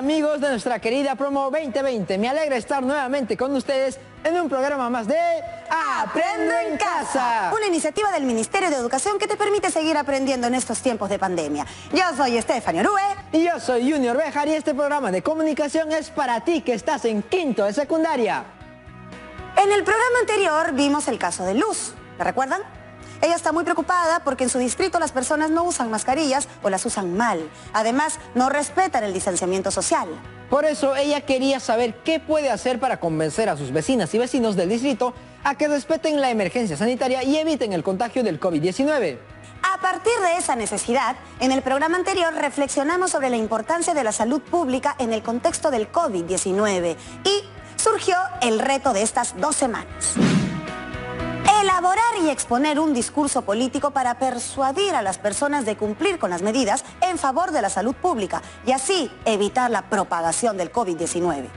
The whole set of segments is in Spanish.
amigos de nuestra querida Promo 2020. Me alegra estar nuevamente con ustedes en un programa más de Aprendo en Casa. Una iniciativa del Ministerio de Educación que te permite seguir aprendiendo en estos tiempos de pandemia. Yo soy Stephanie Orue. Y yo soy Junior Bejar y este programa de comunicación es para ti que estás en quinto de secundaria. En el programa anterior vimos el caso de Luz. ¿La recuerdan? Ella está muy preocupada porque en su distrito las personas no usan mascarillas o las usan mal. Además, no respetan el distanciamiento social. Por eso ella quería saber qué puede hacer para convencer a sus vecinas y vecinos del distrito a que respeten la emergencia sanitaria y eviten el contagio del COVID-19. A partir de esa necesidad, en el programa anterior reflexionamos sobre la importancia de la salud pública en el contexto del COVID-19 y surgió el reto de estas 2 semanas. Elaborar y exponer un discurso político para persuadir a las personas de cumplir con las medidas en favor de la salud pública y así evitar la propagación del COVID-19.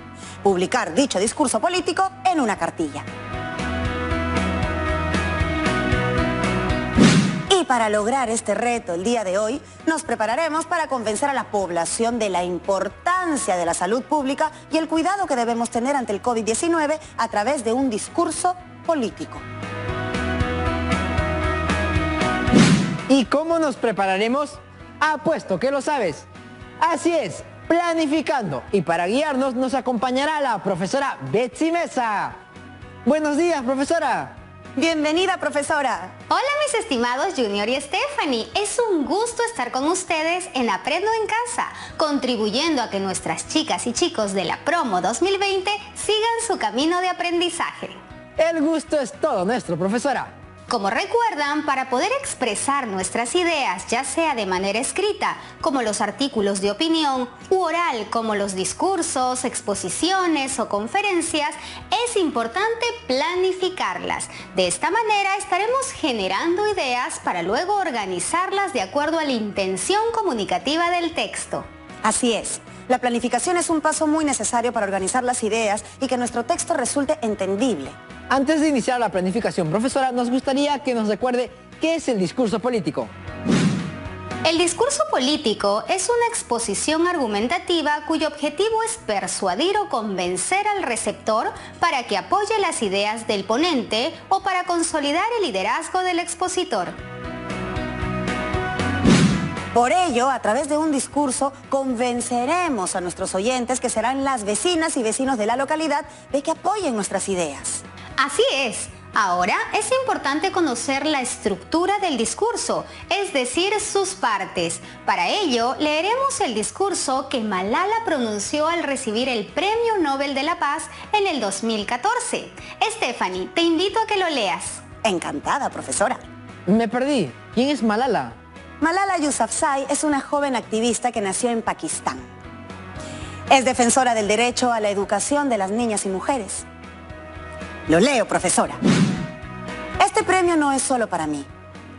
Publicar dicho discurso político en una cartilla. Y para lograr este reto el día de hoy, nos prepararemos para convencer a la población de la importancia de la salud pública y el cuidado que debemos tener ante el COVID-19 a través de un discurso político. ¿Y cómo nos prepararemos? Apuesto que lo sabes. Así es, planificando. Y para guiarnos nos acompañará la profesora Betsy Mesa. Buenos días, profesora. Bienvenida, profesora. Hola, mis estimados Junior y Stephanie. Es un gusto estar con ustedes en Aprendo en Casa, contribuyendo a que nuestras chicas y chicos de la Promo 2020 sigan su camino de aprendizaje. El gusto es todo nuestro, profesora. Como recuerdan, para poder expresar nuestras ideas, ya sea de manera escrita, como los artículos de opinión, u oral, como los discursos, exposiciones o conferencias, es importante planificarlas. De esta manera estaremos generando ideas para luego organizarlas de acuerdo a la intención comunicativa del texto. Así es. La planificación es un paso muy necesario para organizar las ideas y que nuestro texto resulte entendible. Antes de iniciar la planificación, profesora, nos gustaría que nos recuerde qué es el discurso político. El discurso político es una exposición argumentativa cuyo objetivo es persuadir o convencer al receptor para que apoye las ideas del ponente o para consolidar el liderazgo del expositor. Por ello, a través de un discurso, convenceremos a nuestros oyentes, que serán las vecinas y vecinos de la localidad, de que apoyen nuestras ideas. Así es. Ahora es importante conocer la estructura del discurso, es decir, sus partes. Para ello, leeremos el discurso que Malala pronunció al recibir el Premio Nobel de la Paz en el 2014. Stephanie, te invito a que lo leas. Encantada, profesora. Me perdí. ¿Quién es Malala? Malala Yousafzai es una joven activista que nació en Pakistán. Es defensora del derecho a la educación de las niñas y mujeres. Lo leo, profesora. Este premio no es solo para mí.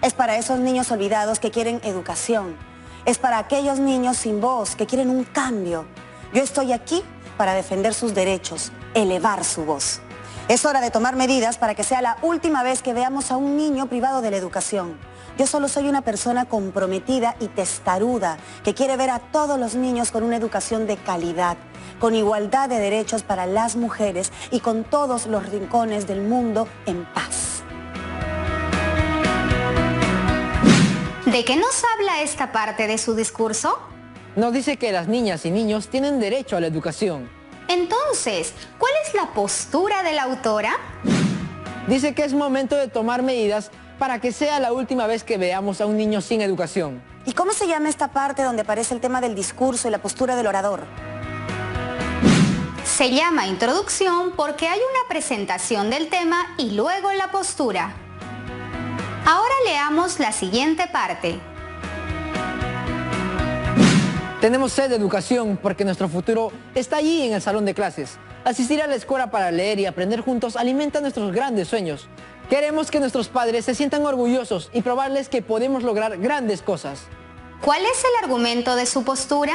Es para esos niños olvidados que quieren educación. Es para aquellos niños sin voz que quieren un cambio. Yo estoy aquí para defender sus derechos, elevar su voz. Es hora de tomar medidas para que sea la última vez que veamos a un niño privado de la educación. Yo solo soy una persona comprometida y testaruda que quiere ver a todos los niños con una educación de calidad, con igualdad de derechos para las mujeres y con todos los rincones del mundo en paz. ¿De qué nos habla esta parte de su discurso? Nos dice que las niñas y niños tienen derecho a la educación. Entonces, ¿cuál es la postura de la autora? Dice que es momento de tomar medidas para que sea la última vez que veamos a un niño sin educación. ¿Y cómo se llama esta parte donde aparece el tema del discurso y la postura del orador? Se llama introducción porque hay una presentación del tema y luego la postura. Ahora leamos la siguiente parte. Tenemos sed de educación porque nuestro futuro está allí en el salón de clases. Asistir a la escuela para leer y aprender juntos alimenta nuestros grandes sueños. Queremos que nuestros padres se sientan orgullosos y probarles que podemos lograr grandes cosas. ¿Cuál es el argumento de su postura?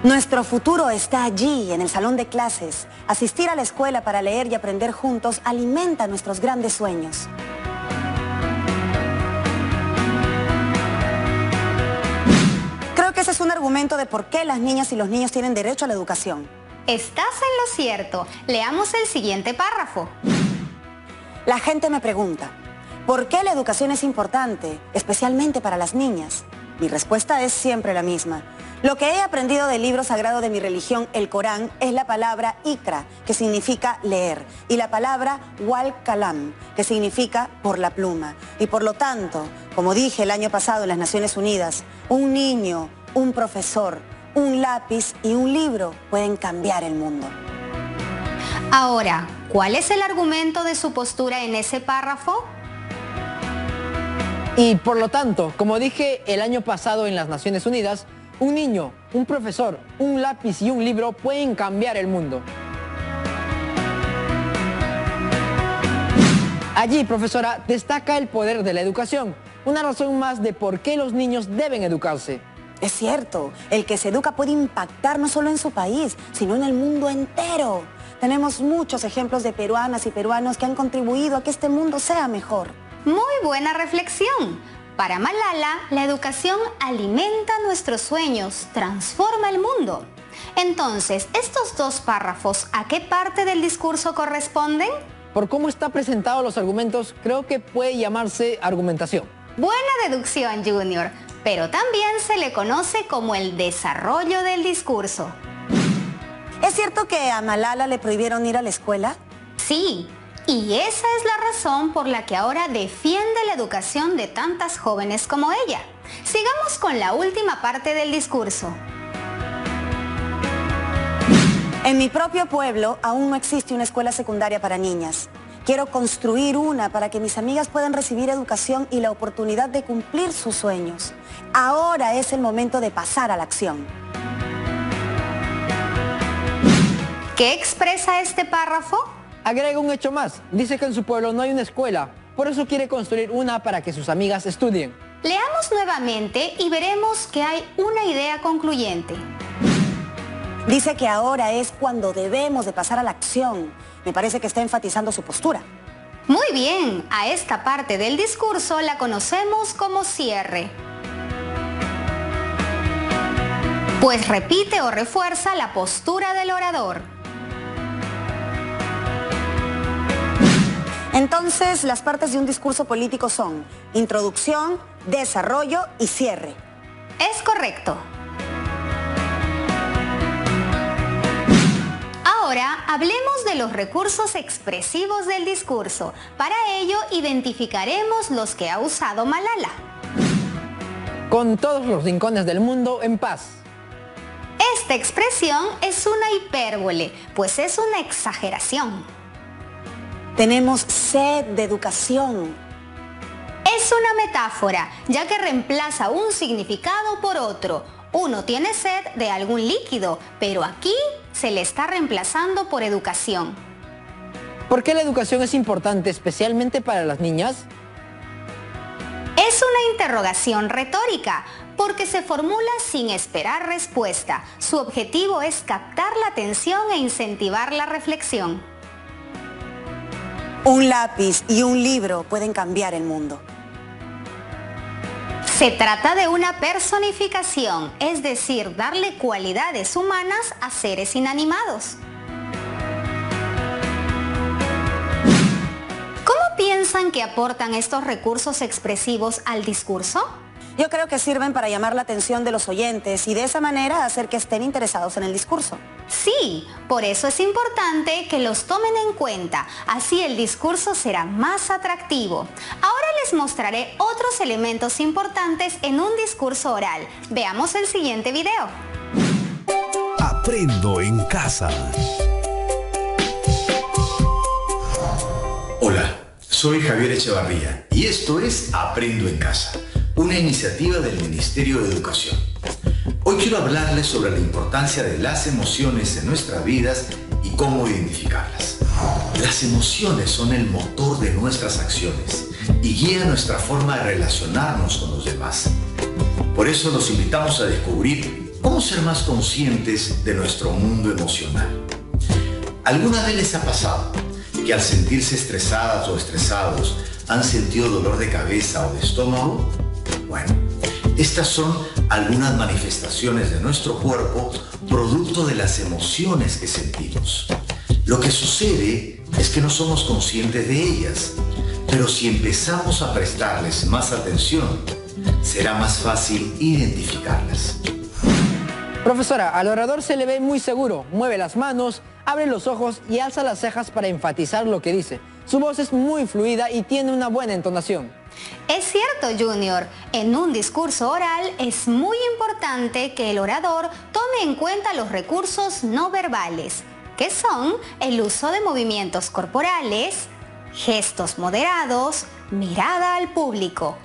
Nuestro futuro está allí, en el salón de clases. Asistir a la escuela para leer y aprender juntos alimenta nuestros grandes sueños. es un argumento de por qué las niñas y los niños tienen derecho a la educación. Estás en lo cierto. Leamos el siguiente párrafo. La gente me pregunta, ¿por qué la educación es importante, especialmente para las niñas? Mi respuesta es siempre la misma. Lo que he aprendido del libro sagrado de mi religión, el Corán, es la palabra ikra, que significa leer, y la palabra wal kalam, que significa por la pluma. Y por lo tanto, como dije el año pasado en las Naciones Unidas, un niño, un profesor, un lápiz y un libro pueden cambiar el mundo. Ahora, ¿cuál es el argumento de su postura en ese párrafo? Y por lo tanto, como dije el año pasado en las Naciones Unidas, un niño, un profesor, un lápiz y un libro pueden cambiar el mundo. Allí, profesora, destaca el poder de la educación, una razón más de por qué los niños deben educarse. Es cierto, el que se educa puede impactar no solo en su país, sino en el mundo entero. Tenemos muchos ejemplos de peruanas y peruanos que han contribuido a que este mundo sea mejor. Muy buena reflexión. Para Malala, la educación alimenta nuestros sueños, transforma el mundo. Entonces, ¿estos dos párrafos a qué parte del discurso corresponden? Por cómo está presentados los argumentos, creo que puede llamarse argumentación. Buena deducción, Junior, pero también se le conoce como el desarrollo del discurso. ¿Es cierto que a Malala le prohibieron ir a la escuela? Sí. Y esa es la razón por la que ahora defiende la educación de tantas jóvenes como ella. Sigamos con la última parte del discurso. En mi propio pueblo aún no existe una escuela secundaria para niñas. Quiero construir una para que mis amigas puedan recibir educación y la oportunidad de cumplir sus sueños. Ahora es el momento de pasar a la acción. ¿Qué expresa este párrafo? Agrega un hecho más. Dice que en su pueblo no hay una escuela. Por eso quiere construir una para que sus amigas estudien. Leamos nuevamente y veremos que hay una idea concluyente. Dice que ahora es cuando debemos de pasar a la acción. Me parece que está enfatizando su postura. Muy bien. A esta parte del discurso la conocemos como cierre. Pues repite o refuerza la postura del orador. Entonces, las partes de un discurso político son introducción, desarrollo y cierre. Es correcto. Ahora hablemos de los recursos expresivos del discurso. Para ello, identificaremos los que ha usado Malala. Con todos los rincones del mundo en paz. Esta expresión es una hipérbole, pues es una exageración. Tenemos sed de educación. Es una metáfora, ya que reemplaza un significado por otro. Uno tiene sed de algún líquido, pero aquí se le está reemplazando por educación. ¿Por qué la educación es importante, especialmente para las niñas? Es una interrogación retórica, porque se formula sin esperar respuesta. Su objetivo es captar la atención e incentivar la reflexión. Un lápiz y un libro pueden cambiar el mundo. Se trata de una personificación, es decir, darle cualidades humanas a seres inanimados. ¿Cómo piensan que aportan estos recursos expresivos al discurso? Yo creo que sirven para llamar la atención de los oyentes y de esa manera hacer que estén interesados en el discurso. Sí, por eso es importante que los tomen en cuenta, así el discurso será más atractivo. Ahora les mostraré otros elementos importantes en un discurso oral. Veamos el siguiente video. Aprendo en casa. Hola, soy Javier Echevarría y esto es Aprendo en casa, una iniciativa del Ministerio de Educación. Hoy quiero hablarles sobre la importancia de las emociones en nuestras vidas y cómo identificarlas. Las emociones son el motor de nuestras acciones y guían nuestra forma de relacionarnos con los demás. Por eso los invitamos a descubrir cómo ser más conscientes de nuestro mundo emocional. ¿Alguna vez les ha pasado que al sentirse estresadas o estresados han sentido dolor de cabeza o de estómago? Bueno, Estas son algunas manifestaciones de nuestro cuerpo producto de las emociones que sentimos. Lo que sucede es que no somos conscientes de ellas, pero si empezamos a prestarles más atención, será más fácil identificarlas. Profesora, al orador se le ve muy seguro, mueve las manos, abre los ojos y alza las cejas para enfatizar lo que dice. Su voz es muy fluida y tiene una buena entonación. Es cierto, Junior. En un discurso oral es muy importante que el orador tome en cuenta los recursos no verbales, que son el uso de movimientos corporales, gestos moderados, mirada al público.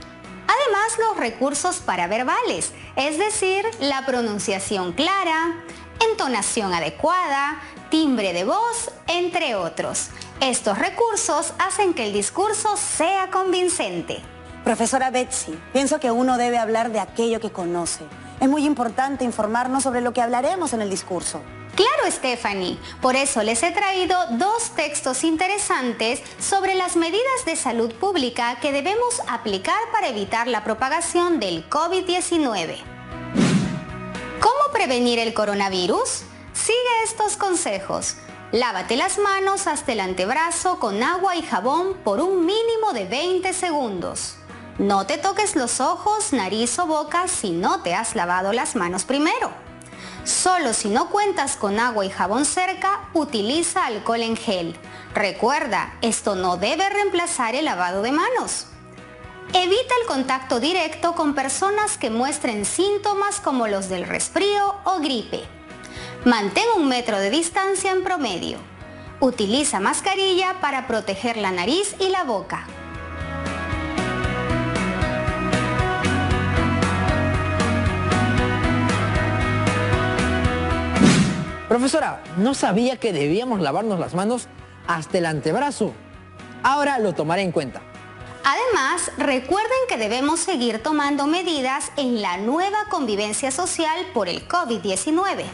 Además, los recursos paraverbales, es decir, la pronunciación clara, entonación adecuada, timbre de voz, entre otros. Estos recursos hacen que el discurso sea convincente. Profesora Betsy, pienso que uno debe hablar de aquello que conoce. Es muy importante informarnos sobre lo que hablaremos en el discurso. Claro, Stephanie. Por eso les he traído dos textos interesantes sobre las medidas de salud pública que debemos aplicar para evitar la propagación del COVID-19. ¿Cómo prevenir el coronavirus? Sigue estos consejos. Lávate las manos hasta el antebrazo con agua y jabón por un mínimo de 20 segundos. No te toques los ojos, nariz o boca si no te has lavado las manos primero. Solo si no cuentas con agua y jabón cerca, utiliza alcohol en gel. Recuerda, esto no debe reemplazar el lavado de manos. Evita el contacto directo con personas que muestren síntomas como los del resfrío o gripe. Mantén 1 metro de distancia en promedio. Utiliza mascarilla para proteger la nariz y la boca. Profesora, no sabía que debíamos lavarnos las manos hasta el antebrazo. Ahora lo tomaré en cuenta. Además, recuerden que debemos seguir tomando medidas en la nueva convivencia social por el COVID-19.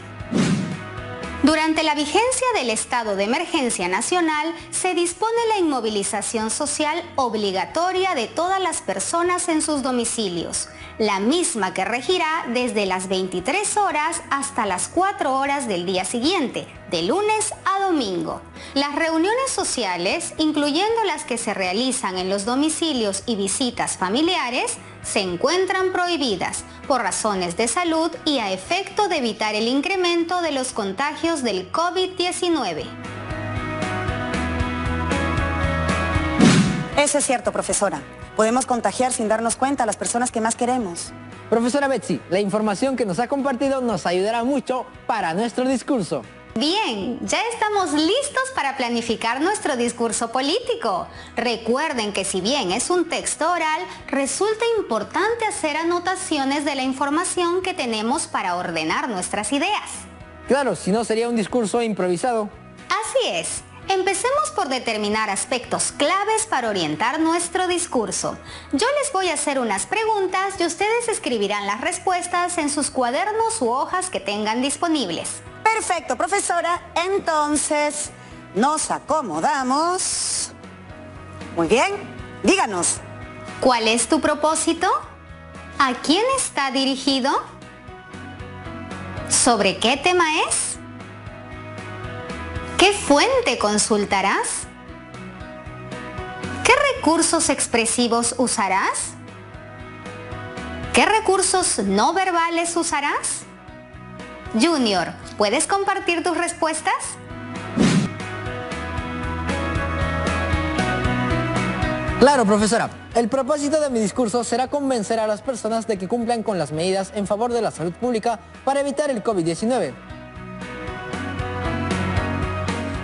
Durante la vigencia del estado de emergencia nacional, se dispone la inmovilización social obligatoria de todas las personas en sus domicilios, la misma que regirá desde las 23 horas hasta las 4 horas del día siguiente, de lunes a domingo. Las reuniones sociales, incluyendo las que se realizan en los domicilios y visitas familiares, se encuentran prohibidas por razones de salud y a efecto de evitar el incremento de los contagios del COVID-19. Eso es cierto, profesora. Podemos contagiar sin darnos cuenta a las personas que más queremos. Profesora Betsy, la información que nos ha compartido nos ayudará mucho para nuestro discurso. Bien, ya estamos listos para planificar nuestro discurso político. Recuerden que si bien es un texto oral, resulta importante hacer anotaciones de la información que tenemos para ordenar nuestras ideas. Claro, si no sería un discurso improvisado. Así es. Empecemos por determinar aspectos claves para orientar nuestro discurso. Yo les voy a hacer unas preguntas y ustedes escribirán las respuestas en sus cuadernos u hojas que tengan disponibles. Perfecto, profesora. Entonces, nos acomodamos. Muy bien. Díganos. ¿Cuál es tu propósito? ¿A quién está dirigido? ¿Sobre qué tema es? ¿Qué fuente consultarás? ¿Qué recursos expresivos usarás? ¿Qué recursos no verbales usarás? Junior, ¿puedes compartir tus respuestas? Claro, profesora. El propósito de mi discurso será convencer a las personas de que cumplan con las medidas en favor de la salud pública para evitar el COVID-19.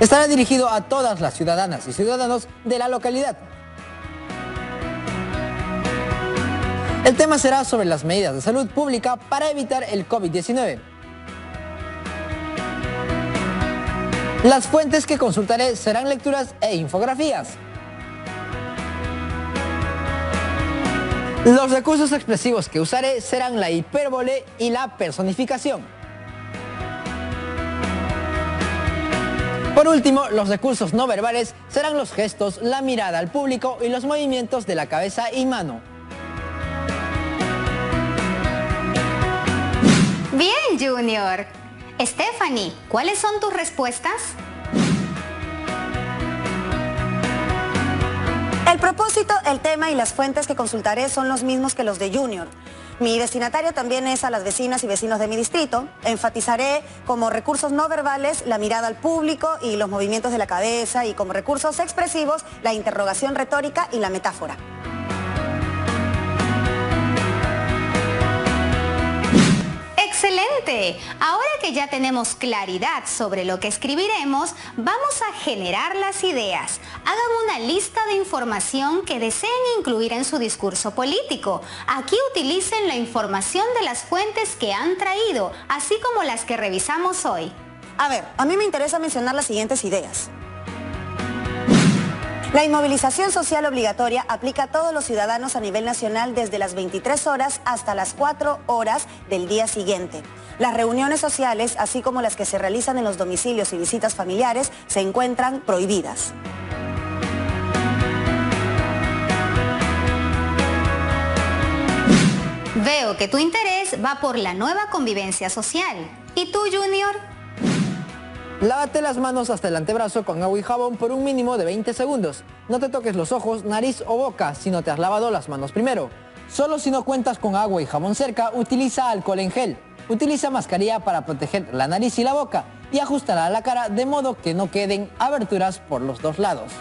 Estará dirigido a todas las ciudadanas y ciudadanos de la localidad. El tema será sobre las medidas de salud pública para evitar el COVID-19. Las fuentes que consultaré serán lecturas e infografías. Los recursos expresivos que usaré serán la hipérbole y la personificación. Por último, los recursos no verbales serán los gestos, la mirada al público y los movimientos de la cabeza y mano. Bien, Junior. Stephanie, ¿cuáles son tus respuestas? El propósito, el tema y las fuentes que consultaré son los mismos que los de Junior. Mi destinatario también es a las vecinas y vecinos de mi distrito. Enfatizaré como recursos no verbales la mirada al público y los movimientos de la cabeza, y como recursos expresivos la interrogación retórica y la metáfora. ¡Excelente! Ahora que ya tenemos claridad sobre lo que escribiremos, vamos a generar las ideas. Hagan una lista de información que deseen incluir en su discurso político. Aquí utilicen la información de las fuentes que han traído, así como las que revisamos hoy. A ver, a mí me interesa mencionar las siguientes ideas. La inmovilización social obligatoria aplica a todos los ciudadanos a nivel nacional desde las 23 horas hasta las 4 horas del día siguiente. Las reuniones sociales, así como las que se realizan en los domicilios y visitas familiares, se encuentran prohibidas. Veo que tu interés va por la nueva convivencia social. ¿Y tú, Junior? Lávate las manos hasta el antebrazo con agua y jabón por un mínimo de 20 segundos. No te toques los ojos, nariz o boca si no te has lavado las manos primero. Solo si no cuentas con agua y jabón cerca, utiliza alcohol en gel. Utiliza mascarilla para proteger la nariz y la boca y ajustará la cara de modo que no queden aberturas por los dos lados.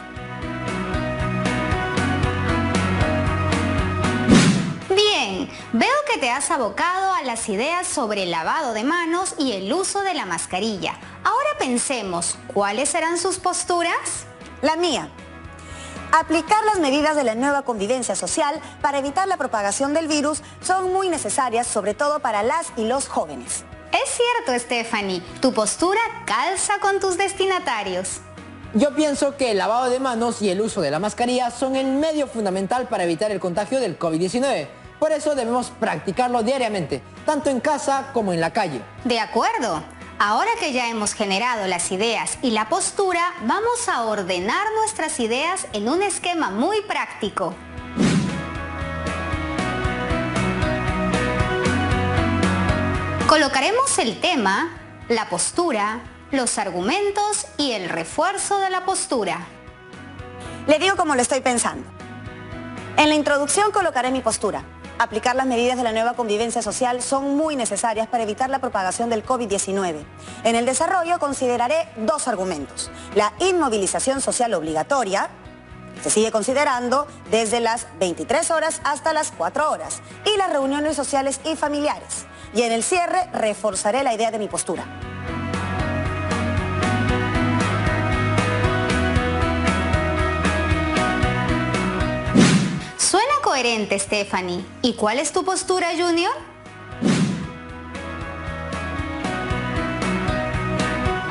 Bien, veo que te has abocado a las ideas sobre el lavado de manos y el uso de la mascarilla. Ahora pensemos, ¿cuáles serán sus posturas? La mía. Aplicar las medidas de la nueva convivencia social para evitar la propagación del virus son muy necesarias, sobre todo para las y los jóvenes. Es cierto, Stephanie, tu postura calza con tus destinatarios. Yo pienso que el lavado de manos y el uso de la mascarilla son el medio fundamental para evitar el contagio del COVID-19. Por eso debemos practicarlo diariamente, tanto en casa como en la calle. De acuerdo. Ahora que ya hemos generado las ideas y la postura, vamos a ordenar nuestras ideas en un esquema muy práctico. Colocaremos el tema, la postura, los argumentos y el refuerzo de la postura. Le digo como lo estoy pensando. En la introducción colocaré mi postura. Aplicar las medidas de la nueva convivencia social son muy necesarias para evitar la propagación del COVID-19. En el desarrollo consideraré dos argumentos. La inmovilización social obligatoria, se sigue considerando desde las 23 horas hasta las 4 horas, y las reuniones sociales y familiares. Y en el cierre reforzaré la idea de mi postura. Suena coherente, Stephanie. ¿Y cuál es tu postura, Junior?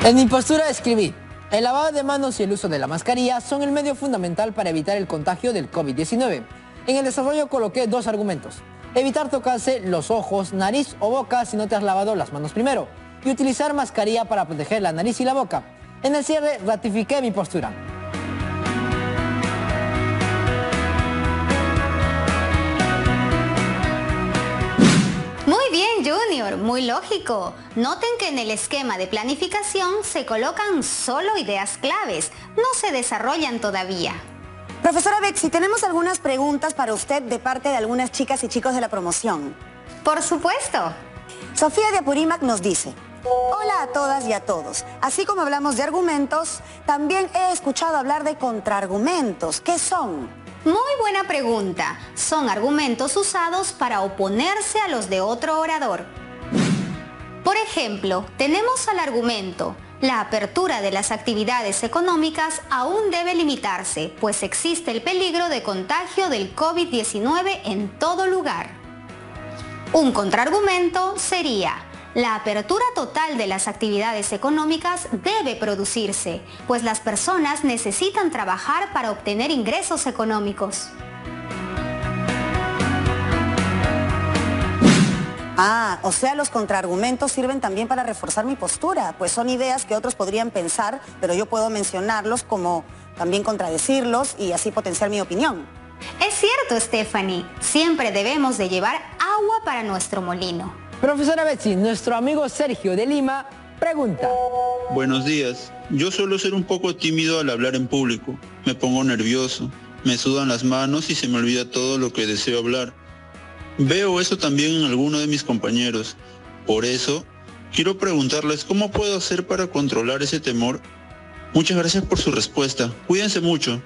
En mi postura escribí: el lavado de manos y el uso de la mascarilla son el medio fundamental para evitar el contagio del COVID-19. En el desarrollo coloqué dos argumentos: evitar tocarse los ojos, nariz o boca si no te has lavado las manos primero, y utilizar mascarilla para proteger la nariz y la boca. En el cierre ratifiqué mi postura. Muy bien, Junior, muy lógico. Noten que en el esquema de planificación se colocan solo ideas claves, no se desarrollan todavía. Profesora Betsy, tenemos algunas preguntas para usted de parte de algunas chicas y chicos de la promoción. Por supuesto. Sofía de Apurímac nos dice: hola a todas y a todos. Así como hablamos de argumentos, también he escuchado hablar de contraargumentos. ¿Qué son? Muy buena pregunta. Son argumentos usados para oponerse a los de otro orador. Por ejemplo, tenemos al argumento: la apertura de las actividades económicas aún debe limitarse, pues existe el peligro de contagio del COVID-19 en todo lugar. Un contraargumento sería: la apertura total de las actividades económicas debe producirse, pues las personas necesitan trabajar para obtener ingresos económicos. Ah, o sea, los contraargumentos sirven también para reforzar mi postura, pues son ideas que otros podrían pensar, pero yo puedo mencionarlos como también contradecirlos y así potenciar mi opinión. Es cierto, Stephanie, siempre debemos de llevar agua para nuestro molino. Profesora Betsy, nuestro amigo Sergio de Lima pregunta. Buenos días. Yo suelo ser un poco tímido al hablar en público. Me pongo nervioso, me sudan las manos y se me olvida todo lo que deseo hablar. Veo eso también en algunos de mis compañeros. Por eso, quiero preguntarles cómo puedo hacer para controlar ese temor. Muchas gracias por su respuesta. Cuídense mucho.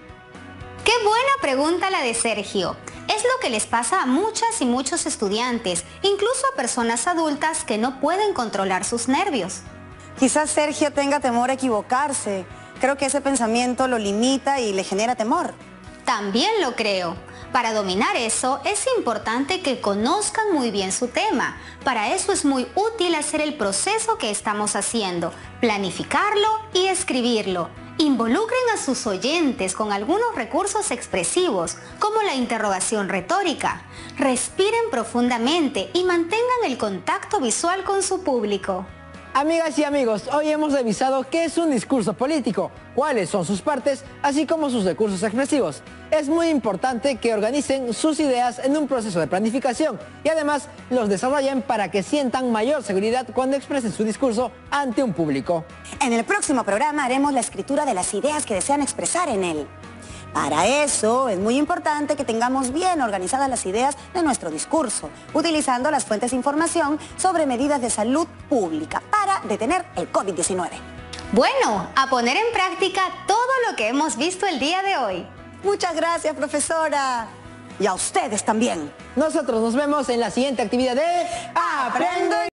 Qué buena pregunta la de Sergio. Es lo que les pasa a muchas y muchos estudiantes, incluso a personas adultas que no pueden controlar sus nervios. Quizás Sergio tenga temor a equivocarse. Creo que ese pensamiento lo limita y le genera temor. También lo creo. Para dominar eso es importante que conozcan muy bien su tema. Para eso es muy útil hacer el proceso que estamos haciendo, planificarlo y escribirlo. Involucren a sus oyentes con algunos recursos expresivos, como la interrogación retórica. Respiren profundamente y mantengan el contacto visual con su público. Amigas y amigos, hoy hemos revisado qué es un discurso político, cuáles son sus partes, así como sus recursos expresivos. Es muy importante que organicen sus ideas en un proceso de planificación y además los desarrollen para que sientan mayor seguridad cuando expresen su discurso ante un público. En el próximo programa haremos la escritura de las ideas que desean expresar en él. Para eso es muy importante que tengamos bien organizadas las ideas de nuestro discurso, utilizando las fuentes de información sobre medidas de salud pública para detener el COVID-19. Bueno, a poner en práctica todo lo que hemos visto el día de hoy. Muchas gracias, profesora. Y a ustedes también. Nosotros nos vemos en la siguiente actividad de Aprendo